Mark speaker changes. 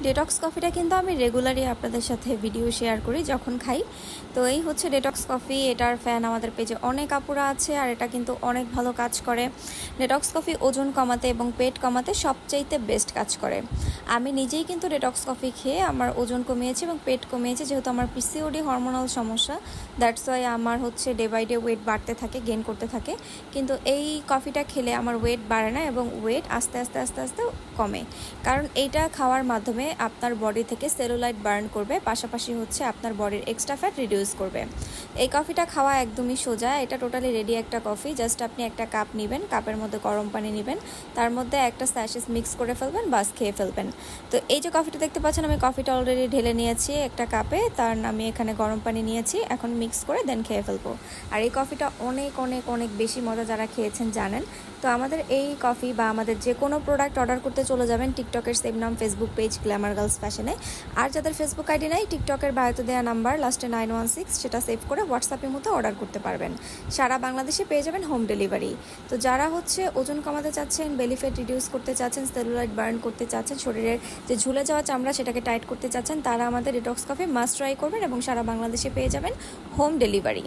Speaker 1: Detox কফিটা কিন্তু আমি রেগুলারই আপনাদের সাথে ভিডিও শেয়ার করি যখন খাই। তো এই হচ্ছে ডেটক্স কফি। এটার ফ্যান আমাদের পেজে অনেক আপুরা আছে, আর এটা কিন্তু অনেক ভালো কাজ করে। ডেটক্স কফি ওজন কমাতে এবং পেট কমাতে সবচাইতে বেস্ট কাজ করে। আমি নিজেই কিন্তু ডেটক্স কফি খেয়ে আমার ওজন কমিয়েছি এবং পেট কমিয়েছি, যেহেতু আমার পিসিওডি হরমোনাল সমস্যা। দ্যাটস ওয়াই আমার হচ্ছে ডে বাই ডে ওয়েট বাড়তে থাকে, গেইন করতে থাকে। কিন্তু এই কফিটা খেলে আমার ওয়েট বাড়ে না এবং ওয়েট আস্তে আস্তে আস্তে আস্তে কমে, কারণ এইটা খাওয়ার মাধ্যমে আপনার বডি থেকে সেলুলাইট বার্ন করবে, পাশাপাশি হচ্ছে আপনার বডির এক্সট্রা ফ্যাট রিডিউস করবে। এই কফিটা খাওয়া একদমই সোজা। এটা টোটালি রেডি একটা কফি। জাস্ট আপনি একটা কাপ নেবেন, কাপের মধ্যে গরম পানি নেবেন, তার মধ্যে একটা স্যাশেস মিক্স করে ফেলবেন, বাস খেয়ে ফেলবেন। তো এই যে কফিটা দেখতে পাচ্ছেন, আমি কফিটা অলরেডি ঢেলে নিয়েছি একটা কাপে, তার আমি এখানে গরম পানি নিয়েছি, এখন মিক্স করে দেন খেয়ে ফেলবো। আর এই কফিটা অনেক অনেক অনেক বেশি মজা, যারা খেয়েছেন জানেন। তো আমাদের এই কফি বা আমাদের যে কোনো প্রোডাক্ট অর্ডার করতে চলে যাবেন টিকটকের সেম নাম, ফেসবুক পেজ গ্ল্যামার গার্লস ফ্যাশনে। আর যাদের ফেসবুক আইডি নাই, টিকটকের বায়োতে দেওয়া নাম্বার লাস্টে 916, সেটা সেভ করে হোয়াটসঅ্যাপের মতো অর্ডার করতে পারবেন। সারা বাংলাদেশে পেয়ে যাবেন হোম ডেলিভারি। তো যারা হচ্ছে ওজন কমাতে চাচ্ছেন, বেলি ফ্যাট রিডিউস করতে চাচ্ছেন, সেলুলাইট বার্ন করতে চাচ্ছেন, শরীরের যে ঝুলে যাওয়া চামড়া সেটাকে টাইট করতে চাচ্ছেন, তারা আমাদের ডেটক্স কফি মাস্ট ট্রাই করবেন এবং সারা বাংলাদেশে পেয়ে যাবেন হোম ডেলিভারি।